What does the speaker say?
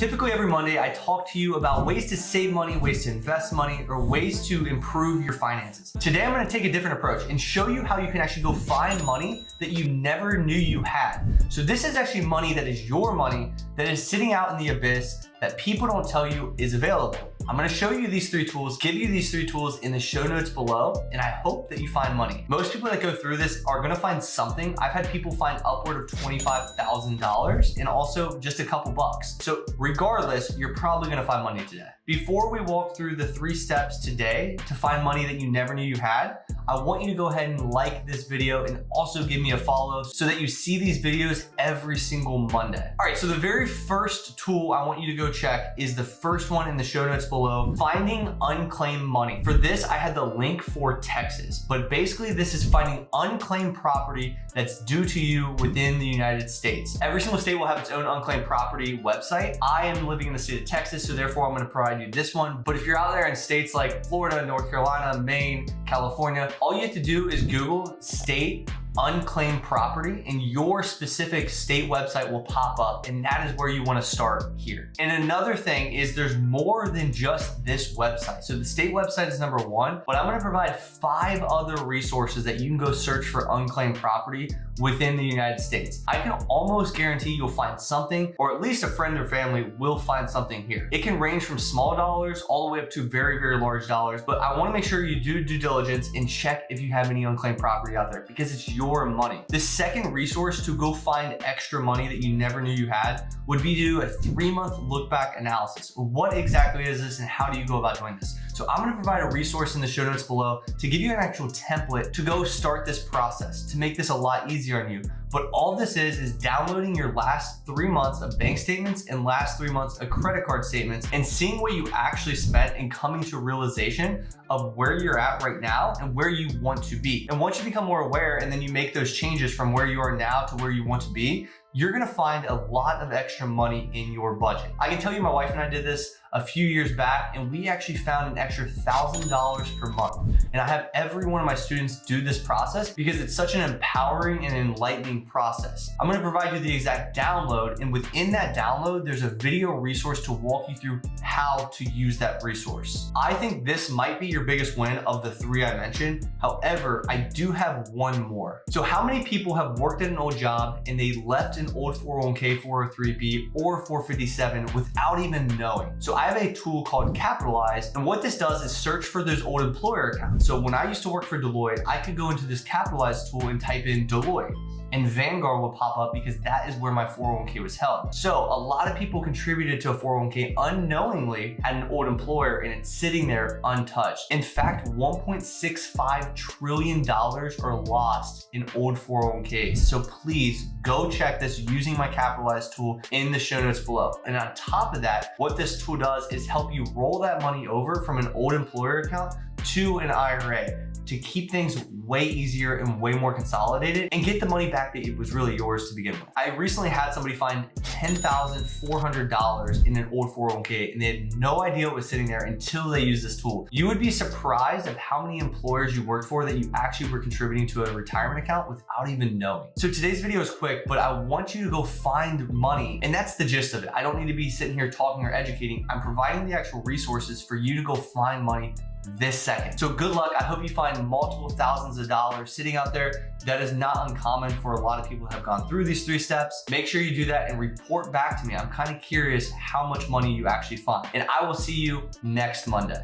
Typically every Monday, I talk to you about ways to save money, ways to invest money, or ways to improve your finances. Today, I'm gonna take a different approach and show you how you can actually go find money that you never knew you had. So this is actually money that is your money that is sitting out in the abyss that people don't tell you is available. I'm gonna show you these three tools, give you these three tools in the show notes below, and I hope that you find money. Most people that go through this are gonna find something. I've had people find upward of $25,000 and also just a couple bucks. So regardless, you're probably gonna find money today. Before we walk through the 3 steps today to find money that you never knew you had, I want you to go ahead and like this video and also give me a follow so that you see these videos every single Monday. All right, so the very first tool I want you to go check is the first one in the show notes below, finding unclaimed money. For this, I had the link for Texas, but basically this is finding unclaimed property that's due to you within the United States. Every single state will have its own unclaimed property website. I am living in the state of Texas, so therefore I'm gonna provide you this one. But if you're out there in states like Florida, North Carolina, Maine, California, all you have to do is Google state unclaimed property and your specific state website will pop up, and that is where you want to start here. And another thing is there's more than just this website. So the state website is number 1, but I'm going to provide 5 other resources that you can go search for unclaimed property within the United States. I can almost guarantee you'll find something, or at least a friend or family will find something here. It can range from small dollars all the way up to very, very large dollars, but I want to make sure you do due diligence and check if you have any unclaimed property out there because it's your money. The second resource to go find extra money that you never knew you had would be to do a 3-month look back analysis. What exactly is this and how do you go about doing this? So I'm going to provide a resource in the show notes below to give you an actual template to go start this process, to make this a lot easier on you. But all this is downloading your last 3 months of bank statements and last 3 months of credit card statements and seeing what you actually spent and coming to a realization of where you're at right now and where you want to be. And once you become more aware and then you make those changes from where you are now to where you want to be, you're gonna find a lot of extra money in your budget. I can tell you my wife and I did this a few years back and we actually found an extra $1,000 per month. And I have every one of my students do this process because it's such an empowering and enlightening process. I'm gonna provide you the exact download, and within that download, there's a video resource to walk you through how to use that resource. I think this might be your biggest win of the 3 I mentioned. However, I do have one more. So how many people have worked at an old job and they left an old 401k, 403b, or 457 without even knowing? So I have a tool called Capitalize, and what this does is search for those old employer accounts. So when I used to work for Deloitte, I could go into this Capitalize tool and type in Deloitte, and Vanguard will pop up because that is where my 401k was held. So a lot of people contributed to a 401k unknowingly at an old employer and it's sitting there untouched. In fact, $1.65 trillion are lost in old 401ks. So please go check this using my Capitalize tool in the show notes below. And on top of that, what this tool does is help you roll that money over from an old employer account to an IRA to keep things way easier and way more consolidated and get the money back that it was really yours to begin with. I recently had somebody find $10,400 in an old 401k and they had no idea what was sitting there until they used this tool. You would be surprised at how many employers you worked for that you actually were contributing to a retirement account without even knowing. So today's video is quick, but I want you to go find money, and that's the gist of it. I don't need to be sitting here talking or educating. I'm providing the actual resources for you to go find money this second. So good luck. I hope you find multiple thousands of dollars sitting out there. That is not uncommon for a lot of people who have gone through these 3 steps. Make sure you do that and report back to me. I'm kind of curious how much money you actually find. And I will see you next Monday.